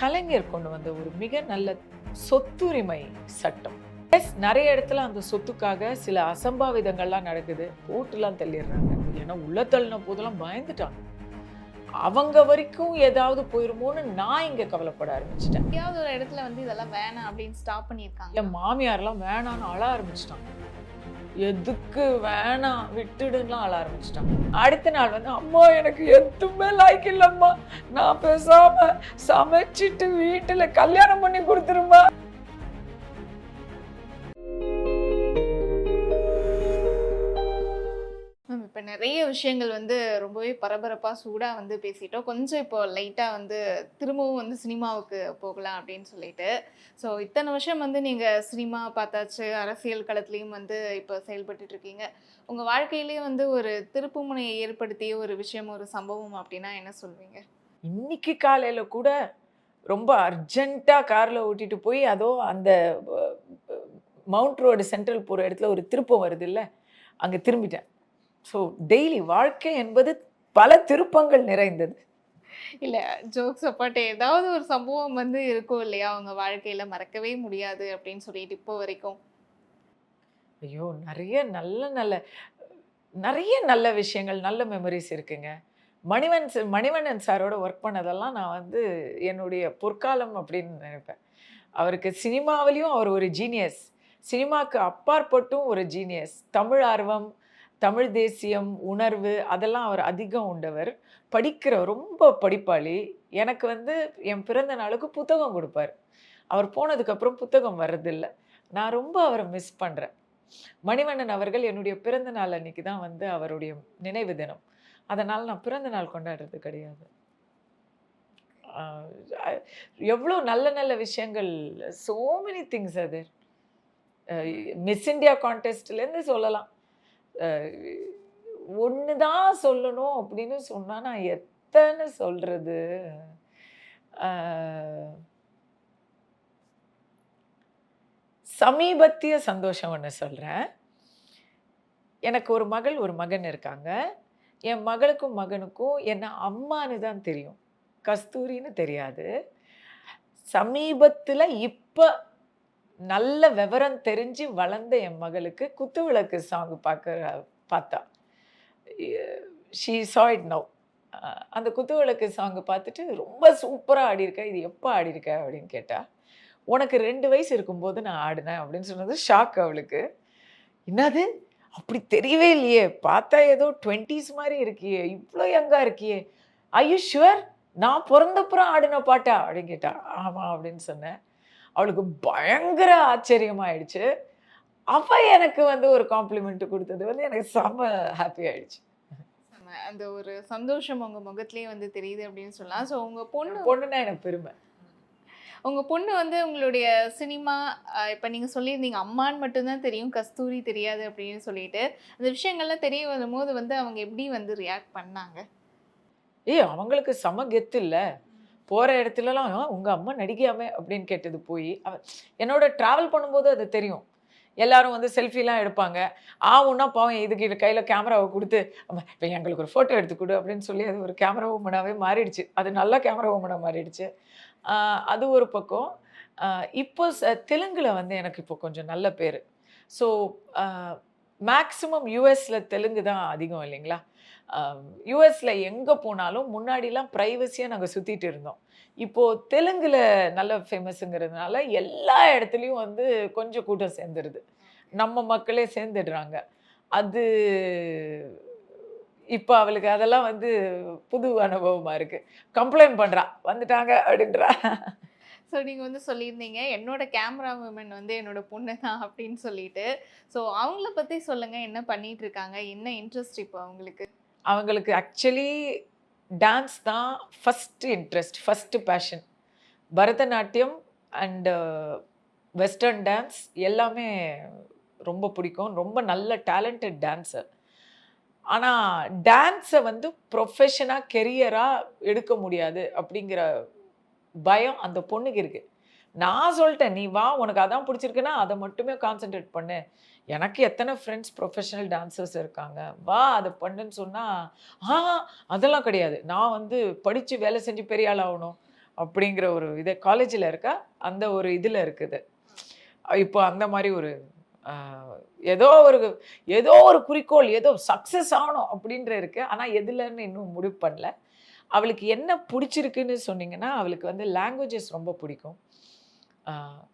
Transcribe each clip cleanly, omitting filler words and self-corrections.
கலைஞர் கொண்டு வந்த ஒரு மிக நல்ல சொத்துரிமை சட்டம். எஸ், நிறைய இடத்துல அந்த சொத்துக்காக சில அசம்பாவிதங்கள்லாம் நடக்குது. போட்டுலாம் தள்ளிடுறாங்க. ஏன்னா உள்ள தள்ளின போதெல்லாம் பயந்துட்டாங்க. அவங்க வரைக்கும் ஏதாவது போயிருமோன்னு நான் இங்க கவலைப்பட ஆரம்பிச்சிட்டேன். எங்கேயாவது ஒரு இடத்துல வந்து இதெல்லாம் வேணாம் அப்படின்னு ஸ்டாப் பண்ணியிருக்காங்க. என் மாமியார்லாம் வேணான்னு அழ ஆரம்பிச்சிட்டாங்க. எதுக்கு வேணாம் விட்டுடுலாம் அழ ஆரம்பிச்சிட்டாங்க. அடுத்த நாள் வந்து அம்மா எனக்கு எதுவுமே லைக் இல்லம்மா, நான் பேசாம சமைச்சிட்டு வீட்டுல கல்யாணம் பண்ணி கொடுத்துருமா. இப்போ நிறைய விஷயங்கள் வந்து ரொம்பவே பரபரப்பாக சூடாக வந்து பேசிட்டோம். கொஞ்சம் இப்போ லைட்டாக வந்து திரும்பவும் வந்து சினிமாவுக்கு போகலாம் அப்படின்னு சொல்லிட்டு. ஸோ இத்தனை வருஷம் வந்து நீங்கள் சினிமா பார்த்தாச்சு, அரசியல் களத்துலேயும் வந்து இப்போ செயல்பட்டுட்டு இருக்கீங்க. உங்கள் வாழ்க்கையிலேயே வந்து ஒரு திருப்புமுனையை ஏற்படுத்திய ஒரு விஷயம், ஒரு சம்பவம் அப்படின்னா என்ன சொல்வீங்க? இன்னைக்கு காலையில கூட ரொம்ப அர்ஜென்ட்டா கார்ல ஓட்டிட்டு போய் அதோ அந்த மவுண்ட் ரோடு சென்ட்ரல் போற இடத்துல ஒரு திருப்பம் வருது இல்ல, அங்க திரும்பிட்டேன். ஸோ டெய்லி வாழ்க்கை என்பது பல திருப்பங்கள் நிறைந்தது. இல்லை, ஜோக்ஸ் அப்பாட் ஏதாவது ஒரு சம்பவம் வந்து இருக்கும் இல்லையா உங்கள் வாழ்க்கையில் மறக்கவே முடியாது அப்படின்னு சொல்லிட்டு இப்போ வரைக்கும்? ஐயோ! நிறைய நல்ல விஷயங்கள், நல்ல மெமரிஸ் இருக்குங்க. மணிவண்ணன் சாரோட ஒர்க் பண்ணதெல்லாம் நான் வந்து என்னுடைய பொற்காலம் அப்படின்னு நினைப்பேன். அவருக்கு சினிமாவிலையும் அவர் ஒரு ஜீனியஸ். சினிமாக்கு அப்பாற்பட்டும் ஒரு ஜீனியஸ். தமிழ் ஆர்வம், தமிழ் தேசியம், உணர்வு அதெல்லாம் அவர் அதிகம் உண்டவர். ரொம்ப படிப்பாளி. எனக்கு வந்து என் பிறந்த நாளுக்கு புத்தகம் கொடுப்பார். அவர் போனதுக்கப்புறம் புத்தகம் வர்றதில்ல. நான் ரொம்ப அவரை மிஸ் பண்ணுறேன். மணிவண்ணன் அவர்கள் என்னுடைய பிறந்த நாள் அன்னைக்கு தான் வந்து அவருடைய நினைவு தினம். அதனால் நான் பிறந்த நாள் கொண்டாடுறது கிடையாது. எவ்வளோ நல்ல நல்ல விஷயங்கள், சோ மெனி திங்ஸ் அது. மிஸ் இந்தியா கான்டெஸ்ட்லேருந்து சொல்லலாம். ஒன்று தான் சொல்லணும் அப்படின்னு சொன்னால் நான் எத்தனை சொல்கிறது. சமீபத்திய சந்தோஷம் ஒன்று சொல்கிறேன். எனக்கு ஒரு மகள் ஒரு மகன் இருக்காங்க. என் மகளுக்கும் மகனுக்கும் என்ன அம்மானு தான் தெரியும், கஸ்தூரின்னு தெரியாது. சமீபத்தில் இப்போ நல்ல விவரம் தெரிஞ்சு வளர்ந்த என் மகளுக்கு குத்துவிளக்கு சாங் பார்த்தா. She saw it now. அந்த குத்துவிளக்கு சாங் பார்த்துட்டு ரொம்ப சூப்பராக ஆடியிருக்க, இது எப்போ ஆடியிருக்க அப்படின்னு கேட்டா. உனக்கு 2 வயசு இருக்கும்போது நான் ஆடினேன் அப்படின்னு சொன்னது ஷாக் அவளுக்கு. என்னது அப்படி தெரியவே இல்லையே, பார்த்தா ஏதோ 20s மாதிரி இருக்கியே, இவ்வளோ யங்காக இருக்கியே, ஐ யூ ஷுவர் நான் பிறந்தப்புறம் ஆடின பாட்டா அப்படின்னு கேட்டா. ஆமாம் அப்படின்னு சொன்னேன். அவளுக்கு பயங்கர ஆச்சரியமாயிடுச்சு. அவ எனக்கு வந்து ஒரு காம்ப்ளிமெண்ட் கொடுத்தது வந்து எனக்கு செம்ம ஹாப்பி ஆயிடுச்சு. அந்த ஒரு சந்தோஷம் உங்க முகத்திலேயே வந்து தெரியுது அப்படின்னு சொல்லலாம். ஸோ உங்க பொண்ணுன்னா எனக்கு பெருமை. உங்க பொண்ணு வந்து உங்களுடைய சினிமா இப்போ நீங்க சொல்லியிருந்தீங்க அம்மான்னு மட்டும்தான் தெரியும், கஸ்தூரி தெரியாது அப்படின்னு சொல்லிட்டு, அந்த விஷயங்கள்லாம் தெரிய வரும்போது வந்து அவங்க எப்படி வந்து ரியாக்ட் பண்ணாங்க? அவங்களுக்கு செம கெத்து இல்ல. போற இடத்துலலாம் உங்க அம்மா நடிகையாமே அப்படின்னு கேட்டது போய் என்னோட டிராவல் பண்ணும்போது அது தெரியும். எல்லாரும் வந்து செல்ஃபிலாம் எடுப்பாங்க. ஆவுன்னா பாவம் இதுக்கு கையில் கேமராவை கொடுத்து இப்போ எங்களுக்கு ஒரு ஃபோட்டோ எடுத்து கொடு அப்படின்னு சொல்லி அது ஒரு கேமரா உமனாகவே மாறிடுச்சு. அது நல்ல கேமரா உமனாக மாறிடுச்சு. அது ஒரு பக்கம். இப்போ தெலுங்குல வந்து எனக்கு இப்போ கொஞ்சம் நல்ல பேர். ஸோ மேக்ஸிமம் யூஎஸில் தெலுங்கு தான் அதிகம் இல்லைங்களா? யூஎஸில் எங்கே போனாலும் முன்னாடிலாம் ப்ரைவசியாக நாங்கள் சுற்றிட்டு இருந்தோம். இப்போது தெலுங்கில் நல்ல ஃபேமஸுங்கிறதுனால எல்லா இடத்துலையும் வந்து கொஞ்சம் கூட்டம் சேர்ந்துருது. நம்ம மக்களே சேர்ந்துடுறாங்க. அது இப்போ அவளுக்கு அதெல்லாம் வந்து புது அனுபவமாக இருக்குது. கம்ப்ளைண்ட் பண்ணுறா, வந்துட்டாங்க அப்படின்றா. ஸோ நீங்கள் வந்து சொல்லியிருந்தீங்க என்னோட கேமரா உமன் வந்து என்னோட பொண்ணு தான் அப்படின்னு சொல்லிட்டு. ஸோ அவங்கள பற்றி சொல்லுங்கள், என்ன பண்ணிட்டு இருக்காங்க, என்ன இன்ட்ரெஸ்ட் இப்போ அவங்களுக்கு? அவங்களுக்கு ஆக்சுவலி டான்ஸ் தான் first interest, first passion. Bharatanatyam and western dance எல்லாமே ரொம்ப பிடிக்கும். ரொம்ப நல்ல டேலண்டட் டான்ஸர். ஆனால் டான்ஸை வந்து ப்ரொஃபஷனாக கெரியராக எடுக்க முடியாது அப்படிங்கிற பயம் அந்த பொண்ணுக்கு இருக்குது. நான் சொல்லிட்டேன், நீ வா, உனக்கு அதான் பிடிச்சிருக்குன்னா அதை மட்டுமே கான்சென்ட்ரேட் பண்ணு. எனக்கு எத்தனை ஃப்ரெண்ட்ஸ் ப்ரொஃபஷனல் டான்சர்ஸ் இருக்காங்க, வா அதை பண்ணுன்னு சொன்னால் அதெல்லாம் கிடையாது, நான் வந்து படித்து வேலை செஞ்சு பெரிய ஆள் ஆகணும் அப்படிங்கிற ஒரு இது காலேஜில் இருக்கா, அந்த ஒரு இதில் இருக்குது. இப்போ அந்த மாதிரி ஒரு ஏதோ ஒரு ஏதோ ஒரு குறிக்கோள், ஏதோ சக்ஸஸ் ஆகணும் அப்படின்ற இருக்கு. ஆனால் எதுலன்னு இன்னும் முடிவு பண்ணல. அவளுக்கு என்ன பிடிச்சிருக்குன்னு சொன்னீங்கன்னா, அவளுக்கு வந்து லாங்குவேஜஸ் ரொம்ப பிடிக்கும். ஆ,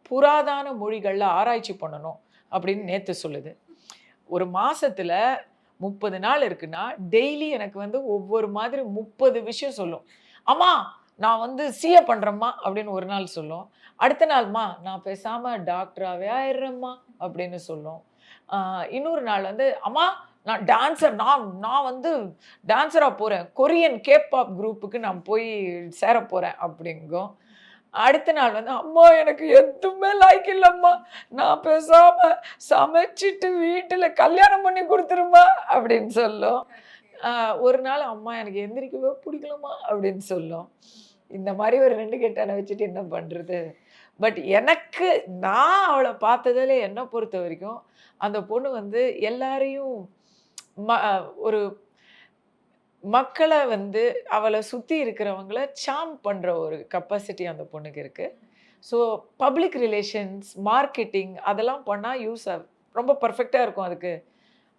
புராதன மொழிகள்ல ஆராய்ச்சி பண்ணணும் அப்படின்னு நேத்து சொல்லுது. ஒரு மாசத்துல 30 நாள் இருக்குன்னா, டெய்லி எனக்கு வந்து ஒவ்வொரு மாதிரி 30 விஷயம் சொல்லும். அம்மா நான் வந்து சிஏ பண்றேம்மா அப்படின்னு ஒரு நாள் சொல்லும். அடுத்த நாள்மா நான் பேசாம டாக்டராவே ஆயிடுறேம்மா அப்படின்னு சொல்லும். இன்னொரு நாள் வந்து அம்மா நான் டான்ஸர் நான் நான் வந்து டான்ஸரா போறேன். கொரியன் கேபாப் குரூப்புக்கு நான் போய் சேர போறேன் அப்படிங்கும். அடுத்த நாள் வந்து அம்மா எனக்கு எதுவுமே லாய்க்கு இல்லம்மா. நான் பேசாம சமைச்சிட்டு வீட்டுல கல்யாணம் பண்ணி குடுத்துரும்மா அப்படின்னு சொல்லும். ஒரு நாள் அம்மா எனக்கு எந்திரிக்கவே பிடிக்கலம்மா அப்படின்னு சொல்லும். இந்த மாரி ஒரு 2 கெட்டான வச்சுட்டு என்ன பண்றது? பட் எனக்கு நான் அவள பார்த்ததுல என்ன பொறுத்தவரைக்கும், அந்த பொண்ணு வந்து எல்லாரையும் ம ஒரு மக்கள வந்து அவள சுத்தி இருக்கிறவங்கள சார்ம் பண்ற ஒரு கெப்பாசிட்டி அந்த பொண்ணுக்கு இருக்கு. ஸோ பப்ளிக் ரிலேஷன்ஸ், மார்க்கெட்டிங் அதெல்லாம் பண்ணா ரொம்ப பெர்ஃபெக்ட்டா இருக்கும் அதுக்கு.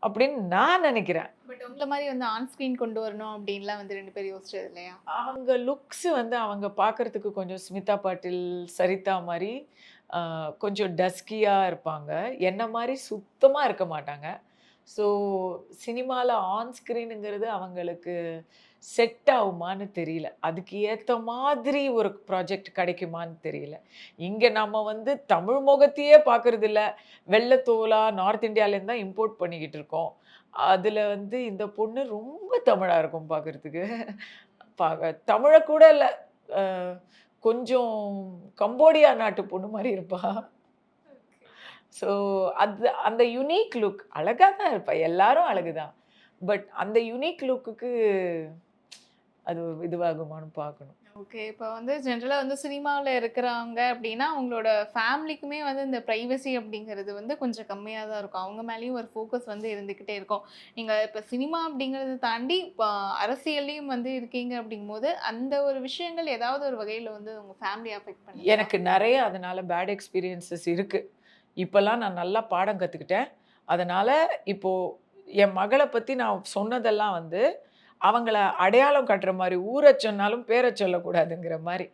அப்படின்னு நான் நெனைக்கிறேன். பட் உங்கள மாரி வந்து ஆன் ஸ்க்ரீன் கொண்டு வரணும் அப்படின்லாம் வந்து 2 பேரும் யோசிச்சது இல்லையா? அவங்க லுக்ஸ் வந்து அவங்க பார்க்கறதுக்கு கொஞ்சம் ஸ்மிதா பாட்டில், சரிதா மாரி கொஞ்சம் டஸ்கியா இருப்பாங்க. என்ன மாரி சுத்தமா இருக்க மாட்டாங்க. ஸோ சினிமால ஆன் ஸ்க்ரீனுங்கிறது அவங்களுக்கு செட் ஆகுமான்னு தெரியல. அதுக்கு ஏத்த மாதிரி ஒரு ப்ராஜெக்ட் கிடைக்குமான்னு தெரியல. இங்க நம்ம வந்து தமிழ் முகத்தையே பார்க்கறதில்ல. வெள்ள தோலா நார்த் இந்தியாலேருந்து தான் இம்போர்ட் பண்ணிக்கிட்டு இருக்கோம். அதுல வந்து இந்த பொண்ணு ரொம்ப தமிழா இருக்கும் பார்க்கறதுக்கு. தமிழ கூட இல்ல. அ கொஞ்சம் கம்போடியா நாட்டு பொண்ணு மாரி இருப்பா. ஸோ அந்த யுனிக் லுக் அழகா தான் இருப்பா. எல்லாரும் அழகு தான். பட் அந்த யுனிக் லுக்குக்கு அது இதுவாகுமான்னு பார்க்கணும். ஓகே. இப்ப வந்து ஜென்ரலா வந்து சினிமாவுல இருக்கிறாங்க அப்படின்னா, அவங்களோட ஃபேமிலிக்குமே வந்து இந்த பிரைவசி அப்படிங்கிறது வந்து கொஞ்சம் கம்மியா தான் இருக்கும். அவங்க மேலயும் ஒரு ஃபோக்கஸ் வந்து இருந்துகிட்டே இருக்கும். நீங்க இப்ப சினிமா அப்படிங்கிறத தாண்டி இப்ப அரசியல்லயும் வந்து இருக்கீங்க அப்படிங்கும்போது, அந்த ஒரு விஷயங்கள் ஏதாவது ஒரு வகையில வந்து உங்க ஃபேமிலிய அஃபெக்ட் பண்ணுச்சா? எனக்கு நெறைய அதனால பேட் எக்ஸ்பீரியன்ஸஸ் இருக்கு. இப்பலாம் நான் நல்லா பாடம் கத்துக்கிட்டேன். அதனால இப்போ என் மகள பத்தி நான் சொன்னதெல்லாம் வந்து, அவங்கள அடையாளம் காட்டுற மாரி, ஊர சொன்னாலும் பேர சொல்லக்கூடாதுங்கிற மாரி.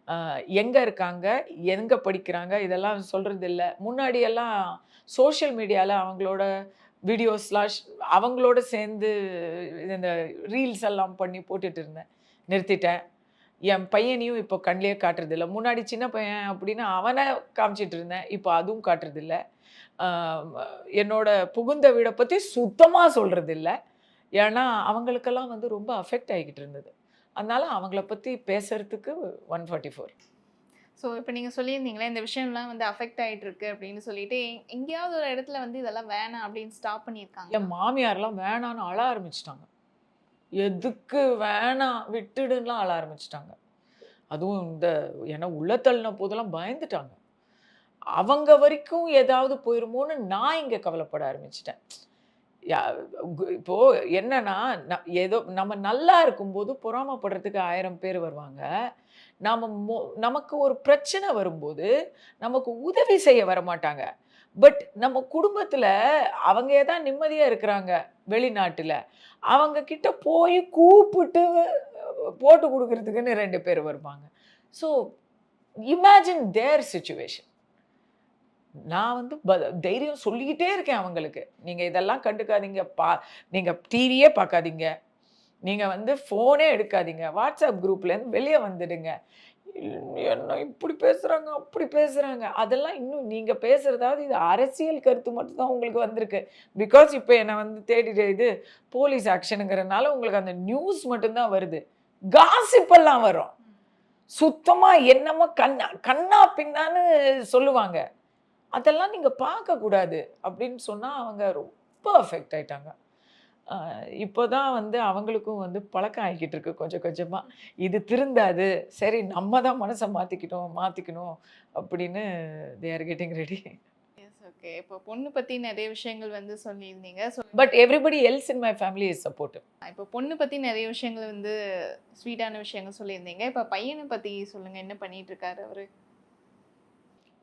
அ எங்க இருக்காங்க? எங்க படிக்கிறாங்க? இதெல்லாம் சொல்றதில்ல. முன்னாடியெல்லாம் சோஷியல் மீடியால அவங்களோட வீடியோஸ்லாம் அவங்களோட சேர்ந்து இந்த ரீல்ஸ் எல்லாம் பண்ணி போட்டுட்டு இருந்தேன். நிறுத்திட்டேன். என் பையனையும் இப்போ கண்லயே காட்டுறதில்ல. முன்னாடி சின்ன பையன் அப்டின்னா அவன காமிச்சிட்டு இருந்தேன். இப்போ அதுவும் காட்டுறதில்ல. ஆ என்னோட புகுந்த வீட பத்தி சுத்தமா சொல்றதில்ல. ஏன்னா, அவங்களுக்கெல்லாம் வந்து ரொம்ப அஃபெக்ட் ஆகிக்கிட்டு இருந்தது. அதனால அவங்கள பத்தி பேசுறதுக்கு 144. ஸோ இப்ப நீங்க சொல்லியிருந்தீங்களே, இந்த விஷயம்லாம் வந்து அஃபெக்ட் ஆயிட்டு இருக்கு அப்படின்னு சொல்லிட்டு, எங்கேயாவது ஒரு இடத்துல வந்து இதெல்லாம் வேணாம் அப்படின்னு ஸ்டாப் பண்ணியிருக்காங்களா? என் மாமியார்லாம் வேணான்னு அழ ஆரம்பிச்சுட்டாங்க. எதுக்கு வேணாம் விட்டுடுன்லாம் அழ ஆரம்பிச்சுட்டாங்க. அதுவும் ஏன்னா உள்ள தள்ளின போதெல்லாம் பயந்துட்டாங்க. அவங்க வரைக்கும் ஏதாவது போயிருமோன்னு நான் இங்க கவலைப்பட ஆரம்பிச்சுட்டேன். யா இப்போ என்னன்னா, ஏதோ நம்ம நல்லா இருக்கும்போது பொறாமைப்படுறதுக்கு 1000 பேர் வருவாங்க. நாம நமக்கு ஒரு பிரச்சனை வரும்போது, நமக்கு உதவி செய்ய வரமாட்டாங்க. பட் நம்ம குடும்பத்தில அவங்க தான் நிம்மதியா இருக்கிறாங்க, வெளிநாட்டுல. அவங்க கிட்ட போய் கூப்பிட்டு போட்டு குடுக்குறதுக்குன்னு 2 பேர் வருவாங்க. ஸோ இமேஜின் தேர் சிச்சுவேஷன். நான் வந்து தைரியம் சொல்லிக்கிட்டே இருக்கேன் அவங்களுக்கு. நீங்க இதெல்லாம் கண்டுக்காதீங்க. நீங்க டிவியே பார்க்காதீங்க. நீங்க வந்து ஃபோனே எடுக்காதீங்க. WhatsApp குரூப்லேருந்து வெளிய வந்துடுங்க. என்ன இப்படி பேசுறாங்க, அப்படி பேசுறாங்க. அதெல்லாம் இன்னும் நீங்க பேசுறதாவது இது அரசியல் கருத்து மட்டும் தான் உங்களுக்கு வந்திருக்கு. பிகாஸ் இப்ப என்ன வந்து இது போலீஸ் ஆக்ஷன்ங்கிறனால உங்களுக்கு அந்த நியூஸ் மட்டும் தான் வருது. காசிப் எல்லாம் வரும். சுத்தமா என்னமோ கண்ணா பின்னான்னு சொல்லுவாங்க. அதெல்லாம் நீங்க பார்க்கக்கூடாது அப்படின்னு சொன்னா, அவங்க ரொம்ப அஃபெக்ட் ஆயிட்டாங்க. அ இப்போ தான் வந்து அவங்களுக்கும் வந்து பழக்கம் ஆயிக்கிட்டு இருக்கு கொஞ்சம் கொஞ்சமா. இது திருந்தாது. சரி நம்ம தான் மனச மாத்திக்கணும் அப்படின்னு they are getting ready. Yes. Okay. இப்போ பொண்ணு பத்தி நெறைய விஷயங்கள் வந்து சொல்லியிருந்தீங்க. So but everybody else in my family is supportive. இப்போ பொண்ணு பத்தி நெறைய விஷயங்கள் வந்து ஸ்வீட்டான விஷயங்கள் சொல்லியிருந்தீங்க. இப்போ பையன பத்தி சொல்லுங்க. என்ன பண்ணிட்டு இருக்காரு அவரு?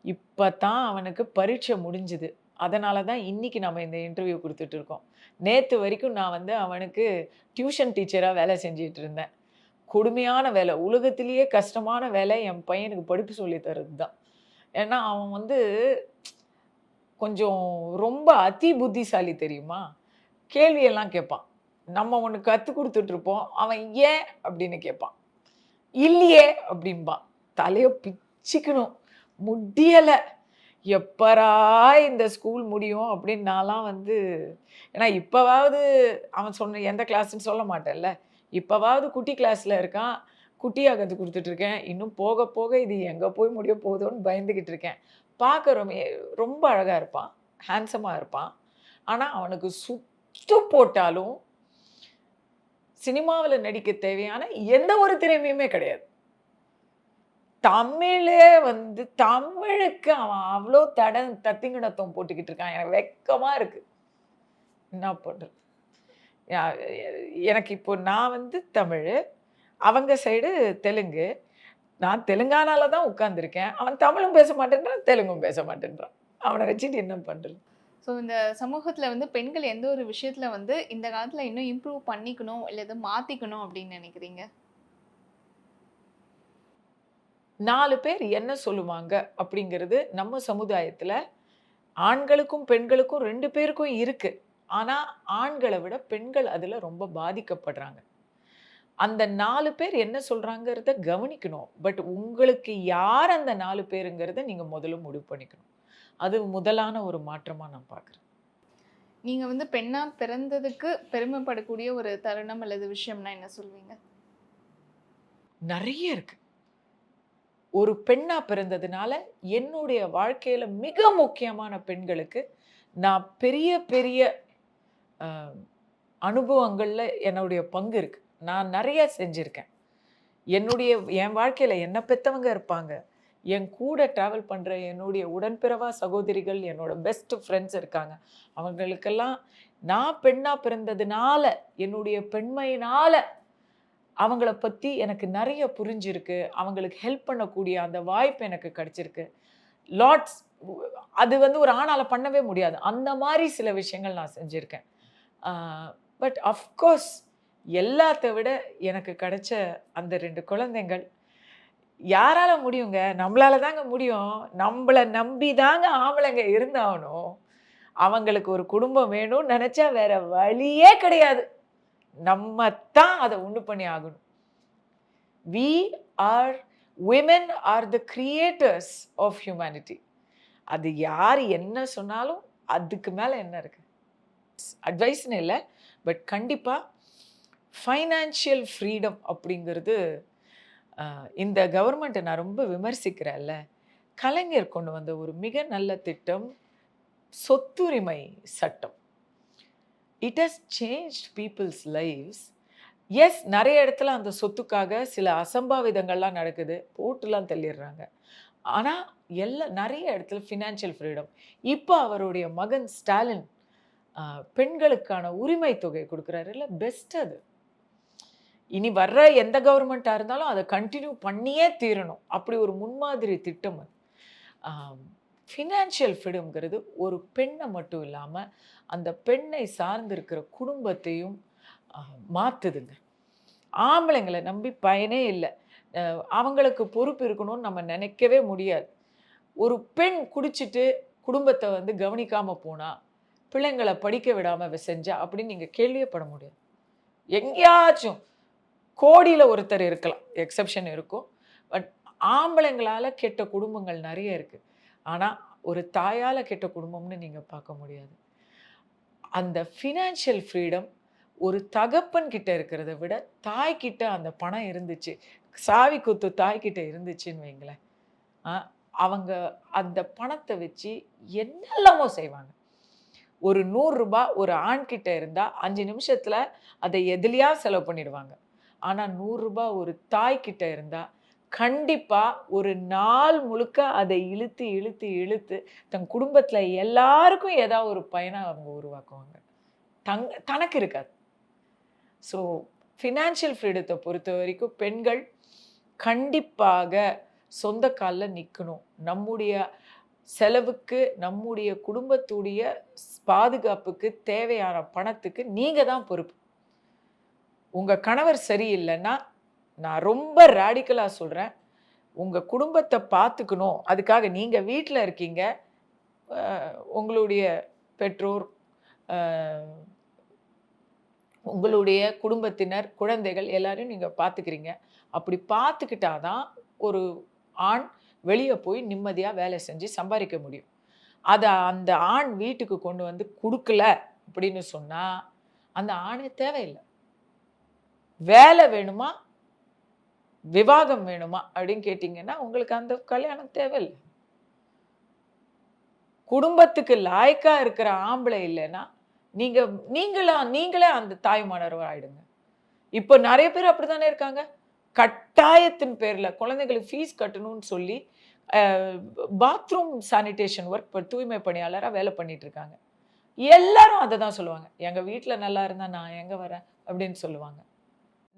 இப்போ தான் அவனுக்கு பரீட்சை முடிஞ்சுது. அதனால தான் இன்னைக்கு நம்ம இந்த இன்டர்வியூ குடுத்துட்டு இருக்கோம். நேத்து வரைக்கும் நான் வந்து அவனுக்கு டியூஷன் டீச்சரா வேலை செஞ்சுட்டு இருந்தேன். கொடுமையான வேலை. உலகத்திலேயே கஷ்டமான வேலை என் பையனுக்கு படிப்பு சொல்லி தர்றது தான். ஏன்னா, அவன் வந்து கொஞ்சம் ரொம்ப அதி புத்திசாலி தெரியுமா? கேள்வியெல்லாம் கேட்பான். நம்ம ஒண்ணு கத்துக் குடுத்துட்டு இருப்போம். அவன் "ஏன்?" அப்படின்னு கேட்பான். "இல்லையே" அப்படிம்பான். தலைய பிச்சுக்கணும். முடியல. எப்பரா இந்த ஸ்கூல் முடியும் அப்படின்னு நான்லாம் வந்து ஏன்னா இப்பவாவது அவன் சொன்ன எந்த கிளாஸ்ன்னு சொல்ல மாட்டேன்ல. இப்பவாவது குட்டி கிளாஸ்ல இருக்கான். குட்டியா கத்துக் குடுத்துட்டு இருக்கேன். இன்னும் போக போக இது எங்க போய் முடிய போதோன்னு பயந்துகிட்டு இருக்கேன். பார்க்க ரொம்ப அழகா இருப்பான். ஹேண்ட்ஸமா இருப்பான். ஆனா அவனுக்கு சுத்து போட்டாலும் சினிமாவுல நடிக்க தேவையான எந்த ஒரு திறமையுமே கிடையாது. தமிழே வந்து தமிழுக்கு அவன் அவ்ளோ தத்திங்கிணத்துவம் போட்டுக்கிட்டு இருக்கான். எனக்கு வெட்கமா இருக்கு. என்ன பண்றது? யா எனக்கு இப்போ நான் வந்து தமிழு, அவங்க சைடு தெலுங்கு. நான் தெலுங்கானால தான் உட்கார்ந்துருக்கேன். அவன் தமிழும் பேச மாட்டேன்றான், தெலுங்கும் பேச மாட்டேன்றான். அவன வச்சுட்டு என்ன பண்றது? ஸோ இந்த சமூகத்துல வந்து பெண்கள் எந்த ஒரு விஷயத்துல வந்து இந்த காலத்துல இன்னும் இம்ப்ரூவ் பண்ணிக்கணும், இல்ல எதுவும் மாத்திக்கணும் அப்படின்னு நினைக்கிறீங்க? 4 பேர் என்ன சொல்லுவாங்க? அப்படிங்கிறது நம்ம சமுதாயத்துல ஆண்களுக்கும், பெண்களுக்கும் 2 பேருக்கும் இருக்கு. ஆனா, ஆண்கள விட பெண்கள் அதுல ரொம்ப பாதிக்கப்படுறாங்க. அந்த 4 பேர் என்ன சொல்றாங்கிறத கவனிக்கணும். பட் உங்களுக்கு யார் அந்த 4 பேருங்கிறத நீங்க முதல்ல முடிவு பண்ணிக்கணும். அது முதலான ஒரு மாற்றமா நான் பார்க்குறேன். நீங்க வந்து பெண்ணா பிறந்ததுக்கு பெருமைப்படக்கூடிய ஒரு தருணம் அல்லது விஷயம்னா என்ன சொல்வீங்க? நெறைய இருக்கு. ஒரு பெண்ணா பிறந்ததுனால, என்னுடைய வாழ்க்கையில மிக முக்கியமான பெண்களுக்கு, நான் பெரிய பெரிய அ அனுபவங்கள்ல என்னுடைய பங்கு இருக்கு. நான் நெறைய செஞ்சிருக்கேன். என்னுடைய என் வாழ்க்கையில என்ன பெத்தவங்க இருப்பாங்க. என் கூட ட்ராவல் பண்ற என்னுடைய உடன்பிறவா சகோதரிகள், என்னோட பெஸ்ட் ஃப்ரெண்ட்ஸ் இருக்காங்க. அவங்களுக்கெல்லாம் நான் பெண்ணா பிறந்ததுனால, என்னுடைய பெண்மையினால அவங்கள பத்தி எனக்கு நெறைய புரிஞ்சிருக்கு. அவங்களுக்கு ஹெல்ப் பண்ணக்கூடிய அந்த வாய்ப்பு எனக்கு கிடைச்சிருக்கு. லாட்ஸ் அது வந்து ஒரு ஆணால பண்ணவே முடியாது. அந்த மாரி சில விஷயங்கள் நான் செஞ்சிருக்கேன். ஆ பட் ஆஃப் கோர்ஸ் எல்லாத்த விட எனக்கு கிடைச்ச அந்த 2 குழந்தைங்கள் யாரால முடியுங்க? நம்மளால தாங்க முடியும். நம்பள நம்பி தாங்க ஆம்பளைங்க இருந்தாகணும். அவங்களுக்கு ஒரு குடும்பம் வேணும்னு நெனச்சா வேற வழியே கிடையாது. நம்ம தான் அத உண்டு பண்ணி ஆகணும். We are women are the creators of humanity. அது யார் என்ன சொன்னாலும் அதுக்கு மேல என்ன இருக்கு? அட்வைஸ்ன்னு இல்ல. பட் கண்டிப்பா ஃபைனான்ஷியல் ஃப்ரீடம் அப்படிங்கிறது இந்த கவர்மெண்ட்ட நான் ரொம்ப விமர்சிக்கிறேன்ல. கலைஞர் கொண்டு வந்த ஒரு மிக நல்ல திட்டம் சொத்துரிமை சட்டம். It has changed people's lives. Yes நெறைய இடத்துல அந்த சொத்துக்காக சில அசம்பாவிதங்கள்லாம் நடக்குது. போட்டுலாம் தள்ளிடுறாங்க. ஆனா, நெறைய இடத்துல ஃபினான்ஷியல் ஃப்ரீடம். இப்ப அவருடைய மகன் ஸ்டாலின் அ பெண்களுக்கான உரிமை தொகை குடுக்குறாருல்ல, பெஸ்ட் அது. இனி வர்ற எந்த கவர்மெண்ட்டா இருந்தாலும் அத கன்டின்யூ பண்ணியே தீரணும். அப்படி ஒரு முன்மாதிரி திட்டம் அது. ஆ ஃபினான்ஷியல் ஃப்ரீடம்ங்கிறது ஒரு பெண்ண மட்டும் இல்லாம, அந்த பெண்ணை சார்ந்து இருக்கிற குடும்பத்தையும் அ மாத்துதுங்க. ஆம்பளைங்கள நம்பி பயனே இல்ல. அ அவங்களுக்கு பொறுப்பு இருக்கணும்னு நம்ம நெனைக்கவே முடியாது. ஒரு பெண் குடிச்சிட்டு குடும்பத்த வந்து கவனிக்காம போனா, பிள்ளைங்கள படிக்க விடாம செஞ்சா அப்படின்னு நீங்க கேள்வியே பட முடியாது. எங்கேயாச்சும் கோடியில ஒருத்தர் இருக்கலாம். எக்செப்ஷன் இருக்கும். பட் ஆம்பளைங்களால கெட்ட குடும்பங்கள் நெறைய இருக்கு. ஆனா, ஒரு தாயால கெட்ட குடும்பம்னு நீங்க பார்க்க முடியாது. அந்த ஃபினான்ஷியல் ஃப்ரீடம் ஒரு தகப்பன் கிட்ட இருக்கிறத விட, தாய் கிட்ட அந்த பணம் இருந்துச்சு. சாவி குத்து தாய் கிட்ட இருந்துச்சுன்னு வைங்களேன், அ அவங்க அந்த பணத்த வச்சு என்னெல்லாமோ செய்வாங்க. ஒரு ரூ. 100 ஒரு ஆண் கிட்ட இருந்தா 5 நிமிஷத்துல அத எதுலயா செலவு பண்ணிடுவாங்க. ஆனா ரூ. 100 ஒரு தாய் கிட்ட இருந்தா, கண்டிப்பா ஒரு நாள் முழுக்க அதை இழுத்து இழுத்து இழுத்து தன் குடும்பத்துல எல்லாருக்கும் ஏதாவது ஒரு பயனை அவங்க உருவாக்குவாங்க. தனக்கு இருக்காது. ஸோ ஃபினான்ஷியல் ஃப்ரீடத்தை பொறுத்த வரைக்கும் பெண்கள் கண்டிப்பாக சொந்த கால்ல நிக்கணும். நம்முடைய செலவுக்கு, நம்முடைய குடும்பத்துடைய பாதுகாப்புக்கு தேவையான பணத்துக்கு நீங்க தான் பொறுப்பு. உங்க கணவர் சரியில்லைன்னா, நான் ரொம்ப ராடிக்கலா சொல்றேன். உங்க குடும்பத்த பார்த்துக்கணும். அதுக்காக நீங்க வீட்ல இருக்கீங்க. அ உங்களுடைய பெற்றோர், அ உங்களுடைய குடும்பத்தினர், குழந்தைகள் எல்லாரையும் நீங்க பார்த்துக்கிறீங்க. அப்படி பார்த்துக்கிட்டா தான் ஒரு ஆண் வெளிய போய் நிம்மதியா வேலை செஞ்சு சம்பாரிக்க முடியும். அத அந்த ஆண் வீட்டுக்கு கொண்டு வந்து குடுக்கல அப்படின்னு சொன்னா, அந்த ஆணே தேவையில்ல. வேலை வேணுமா? விவாகம் வேணுமா? அப்படின்னு கேட்டீங்கன்னா, உங்களுக்கு அந்த கல்யாணம் தேவையில்ல. குடும்பத்துக்கு லாயக்கா இருக்கிற ஆம்பளை இல்லன்னா, நீங்க நீங்களே அந்த தாய்மானவரா ஆயிடுங்க. இப்ப நெறைய பேர் அப்படித்தானே இருக்காங்க. கட்டாயத்தின் பேர்ல குழந்தைகளுக்கு ஃபீஸ் கட்டணும்னு சொல்லி, அ பாத்ரூம் சானிடேஷன் ஒர்க் தூய்மை பணியாளரா வேலை பண்ணிட்டு இருக்காங்க. எல்லாரும் அத தான் சொல்லுவாங்க. எங்க வீட்ல நல்லா இருந்தா நான் எங்க வரேன்? அப்படின்னு சொல்லுவாங்க.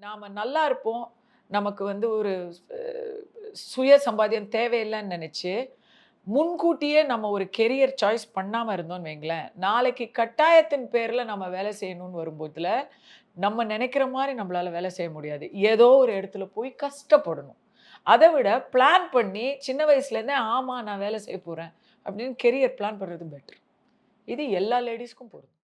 நாம நல்லா இருப்போம். நமக்கு வந்து ஒரு அ சுய சம்பாத்தியம் தேவையில்லன்னு நெனச்சு, முன்கூட்டியே நம்ம ஒரு கெரியர் சாய்ஸ் பண்ணாம இருந்தோம்னு வைங்களேன், நாளைக்கு கட்டாயத்தின் பேர்ல நம்ம வேலை செய்யணும்னு வரும்போதுல, நம்ம நெனைக்கிற மாரி நம்மளால வேலை செய்ய முடியாது. ஏதோ ஒரு இடத்துல போய் கஷ்டப்படணும். அத விட பிளான் பண்ணி சின்ன வயசுலேருந்தே, ஆமா நான் வேலை செய்ய போறேன் அப்படின்னு கெரியர் பிளான் பண்றது பெட்டர். இது எல்லா லேடீஸ்க்கும் பொருந்தும்.